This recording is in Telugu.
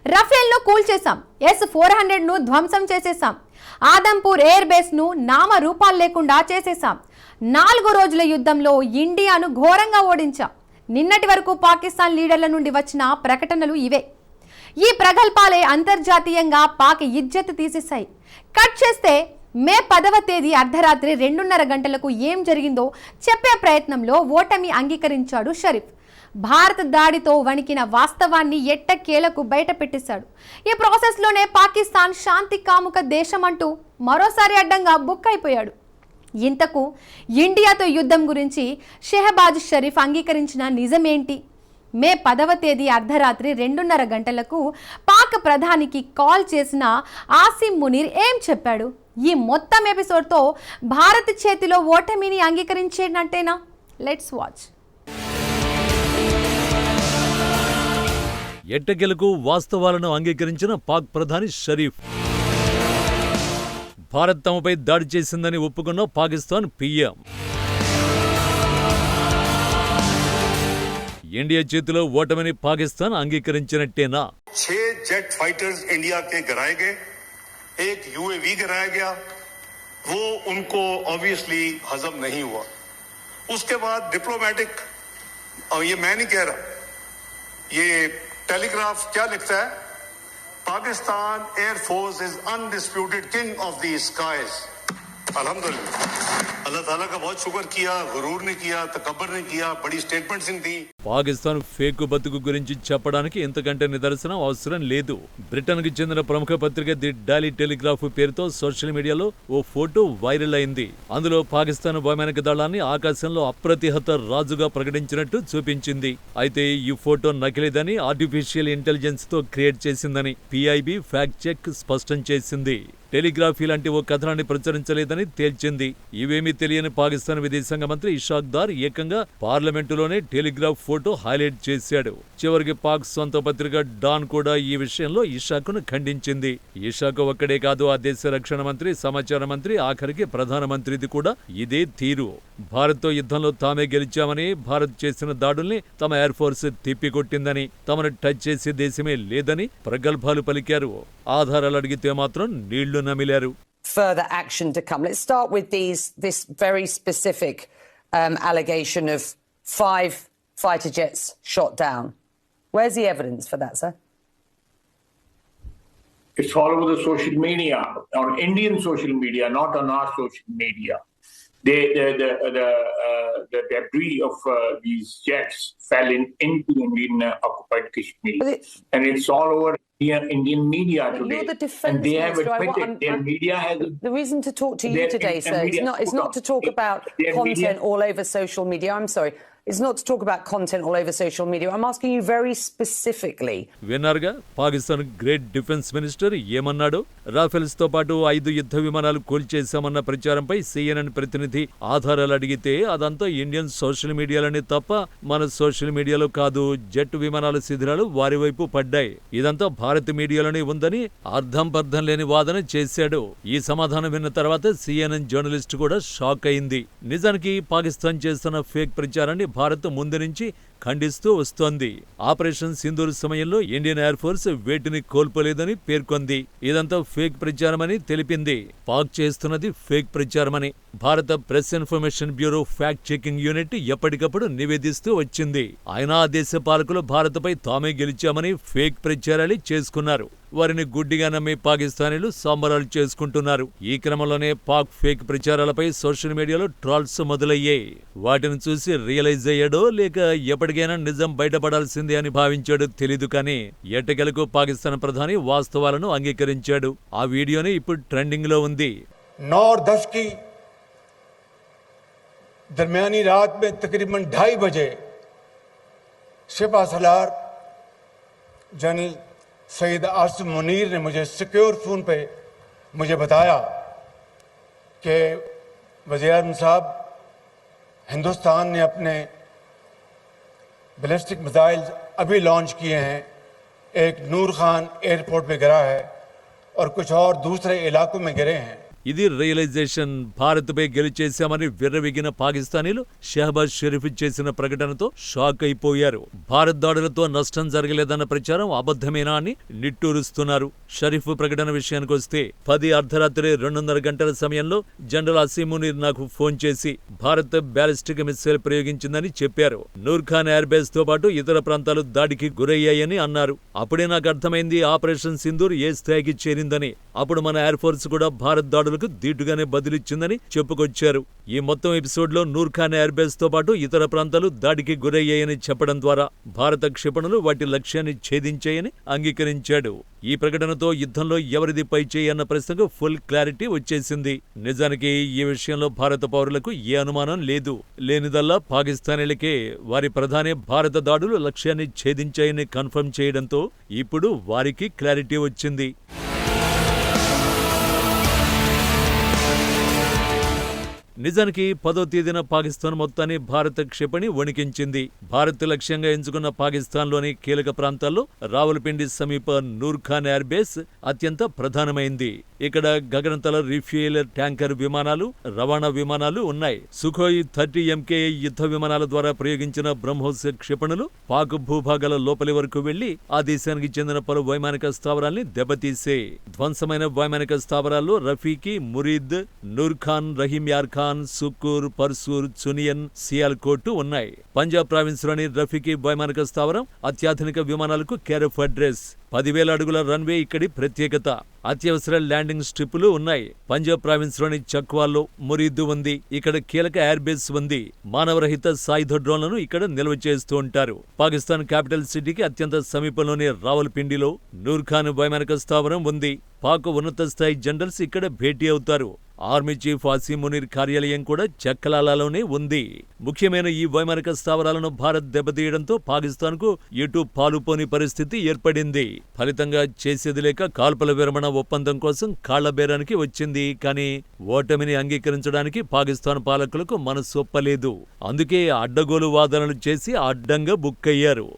రఫేల్ ను కూల్చేశాం, S-400 ను ధ్వంసం చేసేశాం, ఆదంపూర్ ఎయిర్ బేస్ ను నామరూపాలు లేకుండా చేసేశాం, 4 రోజుల యుద్ధంలో ఇండియాను ఘోరంగా ఓడించాం. నిన్నటి వరకు పాకిస్తాన్ లీడర్ల నుండి వచ్చిన ప్రకటనలు ఇవే. ఈ ప్రగల్భాలే అంతర్జాతీయంగా పాక్ ఇజ్జత్ తీసేశాయి. కట్ చేస్తే మే 10వ తేదీ అర్ధరాత్రి 2:30 గంటలకు ఏం జరిగిందో చెప్పే ప్రయత్నంలో ఓటమి అంగీకరించాడు షరీఫ్. భారత్ దాడితో వణికిన వాస్తవాన్ని ఎట్టకేలకు బయట పెట్టేశాడు. ఈ ప్రాసెస్లోనే పాకిస్తాన్ శాంతి కాముక దేశం అంటూ మరోసారి అడ్డంగా బుక్ అయిపోయాడు. ఇంతకు ఇండియాతో యుద్ధం గురించి షెహబాజ్ షరీఫ్ అంగీకరించిన నిజమేంటి? మే 10వ తేదీ అర్ధరాత్రి 2:30 గంటలకు పాక్ ప్రధానికి కాల్ చేసిన ఆసిమ్ మునీర్ ఏం చెప్పాడు? ఈ మొత్తం ఎపిసోడ్తో భారత్ చేతిలో ఓటమిని అంగీకరించేనట్టేనా? Let's watch. ఎట్టకేలకు వాస్తవాలను అంగీకరించిన పాక్ ప్రధాని షరీఫ్. భారత్ తమపై దాడి చేసిందని ఒప్పుకున్న పాకిస్తాన్ పీఎం. ఇండియా చేతిలో ఓటమిని పాకిస్తాన్ అంగీకరించినట్టేనా? 6 जेट फाइटर्स इंडिया के गिराए गए, एक यूएवी गिराया गया, वो उनको ऑब्वियसली हजम नहीं हुआ. उसके बाद डिप्लोमेटिक, और ये मैं नहीं कह रहा, ये टेलीग्राफ क्या लिखता है, Pakistan air force is undisputed king of the skies. अल्हम्दुलिल्लाह, अल्लाह ताला का बहुत शुक्र किया, गुरूर नहीं किया, तकब्बर नहीं किया, बड़ी स्टेटमेंट्स थी. పాకిస్తాన్ ఫేక్ బతుకు గురించి చెప్పడానికి ఇంతకంటే నిదర్శనం అవసరం లేదు. బ్రిటన్ కి చెందిన ప్రముఖ పత్రిక ది డైలీ టెలిగ్రాఫ్ పేరుతో సోషల్ మీడియాలో ఓ ఫోటో వైరల్ అయింది. అందులో పాకిస్తాన్ వైమానిక దళాన్ని ఆకాశంలో అప్రతిహత రాజుగా ప్రకటించినట్టు చూపించింది. అయితే ఈ ఫోటో నకిలీదని, ఆర్టిఫిషియల్ ఇంటెలిజెన్స్ తో క్రియేట్ చేసిందని PIB ఫ్యాక్ట్ చెక్ స్పష్టం చేసింది. టెలిగ్రాఫీ లాంటి ఓ కథనాన్ని ప్రచురించలేదని తేల్చింది. ఇవేమీ తెలియని పాకిస్తాన్ విదేశాంగ మంత్రి ఇషాక్ దార్ ఏకంగా పార్లమెంటులోనే టెలిగ్రాఫ్ ఫోటో హైలైట్ చేశాడు. చివరికి పాక్ సొంత పత్రిక డాన్ కూడా ఈ విషయంలో ఇషాక్ను ఖండించింది. ఇషాక్ ఒక్కడే కాదు, ఆ దేశ రక్షణ మంత్రి, సమాచార మంత్రి, ఆఖరికి ప్రధానమంత్రిది కూడా ఇదే తీరు. భారత్తో యుద్ధంలో తామే గెలిచామని, భారత్ చేసిన దాడుల్ని తమ ఎయిర్ ఫోర్స్ తిప్పికొట్టిందని, తమను టచ్ చేసే దేశమే లేదని ప్రగల్భాలు పలికారు. ఆధారాలు అడిగితే మాత్రం నీళ్లు నమిలారు. Further action to come. Let's start with this very specific allegation of 5 fighter jets shot down. Where's the evidence for that, sir? It's all over the social media, on Indian social media, not on our social media. The debris of these jets fell into Indian occupied Kashmir, and it's all over Indian media today. You're the defense and they have minister. admitted their media has. The reason to talk to you today, sir, is not to talk about content all over social media. I'm sorry. It's not to talk about content all over social media. I'm asking you very specifically. విన్నారుగా పాకిస్తాన్ గ్రేట్ డిఫెన్స్ మినిస్టర్ ఏమన్నాడు? రాఫెల్స్ తో పాటు 5 యుద్ధ విమానాలు కూల్చేశామన్న ప్రచారంపై CNN ప్రతినిధి ఆధారాలు అడిగితే అదంతా ఇండియన్ సోషల్ మీడియాలోనే తప్ప మన సోషల్ మీడియాలో కాదు. జెట్ విమానాల శిథిరాలు వారి వైపు పడ్డాయి. ఇదంతా భారత మీడియాలోనే ఉందని అర్థం పర్థం లేని వాదన చేశాడు. ఈ సమాధానం విన్న తర్వాత CNN జర్నలిస్ట్ కూడా షాక్ అయింది. నిజానికి పాకిస్తాన్ చేస్తున్న ఫేక్ ప్రచారాన్ని భారత్ ముందు నుంచి ఖండిస్తూ వస్తోంది. ఆపరేషన్ సింధూర్ సమయంలో ఇండియన్ ఎయిర్ ఫోర్స్ వేటిని కోల్పోలేదని పేర్కొంది. ఇదంతా ఫేక్ ప్రచారమని తెలిపింది. పాక్ చేస్తున్నది ఫేక్ ప్రచారమని భారత press information bureau fact checking unit ఎప్పటికప్పుడు నివేదిస్తూ వచ్చింది. అయినా ఆ దేశ పాలకులు భారత్పై తామే గెలిచామని ఫేక్ ప్రచారాలు చేసుకున్నారు. వారిని గుడ్డిగా నమ్మి పాకిస్తానీలు సంబరాలు చేసుకుంటున్నారు. ఈ క్రమంలోనే పాక్ ఫేక్ ప్రచారాలపై సోషల్ మీడియాలో ట్రాల్స్ మొదలయ్యాయి. వాటిని చూసి రియలైజ్ అయ్యాడో లేక ఎప్పటికైనా నిజం బయటపడాల్సిందే అని భావించాడో తెలీదు, కానీ ఎట్టకేలకు పాకిస్తాన్ ప్రధాని వాస్తవాలను అంగీకరించాడు. ఆ వీడియోని ఇప్పుడు ట్రెండింగ్ లో ఉంది. 9:10 की दरमियानी रात में तकरीबन 2:30 बजे सिपा सलार जनरल सईद आसिम मुनीर ने मुझे सिक्योर फोन पे मुझे बताया कि वज़ीर-ए-आज़म साहब, हिंदुस्तान ने अपने बैलिस्टिक मिसाइल अभी लॉन्च किए हैं, एक नूर खान एयरपोर्ट पे गिरा है और कुछ और दूसरे इलाकों में गिरे हैं. ఇది రియలైజేషన్. భారత్పై గెలిచేశామని విర్రవీగిన పాకిస్తానీలు షహబాజ్ షరీఫ్ చేసిన ప్రకటనతో షాక్ అయిపోయారు. భారత్ దాడులతో నష్టం జరగలేదన్న ప్రచారం అబద్ధమేనా అని నిట్టూరుస్తున్నారు. షరీఫ్ ప్రకటన విషయానికొస్తే 10 అర్ధరాత్రి 2:30 గంటల సమయంలో జనరల్ అసీం మునీర్ నాకు ఫోన్ చేసి భారత్ బ్యాలిస్టిక్ మిస్సైల్ ప్రయోగించిందని చెప్పారు. నూర్ఖాన్ ఎయిర్ బేస్ తో పాటు ఇతర ప్రాంతాలు దాడికి గురయ్యాయని అన్నారు. అప్పుడే నాకు అర్థమైంది ఆపరేషన్ సింధూర్ ఏ స్థాయికి చేరిందని. అప్పుడు మన ఎయిర్ ఫోర్స్ కూడా భారత్ దాడులకు దీటుగానే బదిలిచ్చిందని చెప్పుకొచ్చారు. ఈ మొత్తం ఎపిసోడ్ లో నూర్ఖాన్ ఎయిర్ బేస్ తో పాటు ఇతర ప్రాంతాలు దాడికి గురయ్యాయని చెప్పడం ద్వారా భారత క్షిపణులు వాటి లక్ష్యాన్ని ఛేదించాయని అంగీకరించాడు. ఈ ప్రకటనతో యుద్ధంలో ఎవరిది పై చేయి అన్న ప్రశ్నకు ఫుల్ క్లారిటీ వచ్చేసింది. నిజానికి ఈ విషయంలో భారత పౌరులకు ఏ అనుమానం లేదు. లేనిదల్లా పాకిస్తానీలకే వారి ప్రధాని భారత దాడులు లక్ష్యాన్ని ఛేదించాయని కన్ఫర్మ్ చేయడంతో ఇప్పుడు వారికి క్లారిటీ వచ్చింది. నిజానికి 10వ తేదీన పాకిస్తాన్ మొత్తాన్ని భారత క్షిపణి వణికించింది. భారత్ లక్ష్యంగా ఎంచుకున్న పాకిస్తాన్లోని కీలక ప్రాంతాల్లో రావల్పిండి సమీప నూర్ఖాన్ ఎయిర్ బేస్ అత్యంత ప్రధానమైంది. ఇక్కడ గగనతల రీఫ్యూయల్ ట్యాంకర్ విమానాలు, రవాణా విమానాలు ఉన్నాయి. సుఖోయ్ 30 MKI యుద్ధ విమానాల ద్వారా ప్రయోగించిన బ్రహ్మోస్ క్షిపణులు పాక్ భూభాగాల లోపలి వరకు వెళ్లి ఆ దేశానికి చెందిన పలు వైమానిక స్థావరాల్ని దెబ్బతీసే. ధ్వంసమైన వైమానిక స్థావరాల్లో రఫీకి, మురీద్, నూర్ఖాన్, రహీం యార్ ఖాన్, సుక్కూర్, పర్సూర్, చునియన్, సియాల్కోట్ ఉన్నాయి. పంజాబ్ ప్రావిన్స్ లోని రఫీకి వైమానిక స్థావరం అత్యాధునిక విమానాలకు కేర్ ఆఫ్ అడ్రస్. 10,000 అడుగుల రన్వే ఇక్కడి ప్రత్యేకత. అత్యవసర ల్యాండింగ్ స్ట్రిప్పులు ఉన్నాయి. పంజాబ్ ప్రావిన్స్ లోని చక్వాల్లో మురీద్ ఉంది. ఇక్కడ కీలక ఎయిర్ బేస్ ఉంది. మానవరహిత సాయుధ డ్రోన్లను ఇక్కడ నిల్వ చేస్తూ ఉంటారు. పాకిస్తాన్ క్యాపిటల్ సిటీకి అత్యంత సమీపంలోని రావల్పిండిలో నూర్ఖాన్ వైమానిక స్థావరం ఉంది. పాక్ ఉన్నత స్థాయి జనరల్స్ ఇక్కడ భేటీ అవుతారు. ఆర్మీ చీఫ్ అసీం మునీర్ కార్యాలయం కూడా చక్కలాలాలోనే ఉంది. ముఖ్యమైన ఈ వైమానిక స్థావరాలను భారత్ దెబ్బతీయడంతో పాకిస్తాన్కు ఎటు పాలుపోని పరిస్థితి ఏర్పడింది. ఫలితంగా చేసేది లేక కాల్పుల విరమణ ఒప్పందం కోసం కాళ్లబేరానికి వచ్చింది. కానీ ఓటమిని అంగీకరించడానికి పాకిస్తాన్ పాలకులకు మనసొప్పలేదు. అందుకే అడ్డగోలు వాదనలు చేసి అడ్డంగా బుక్కయ్యారు.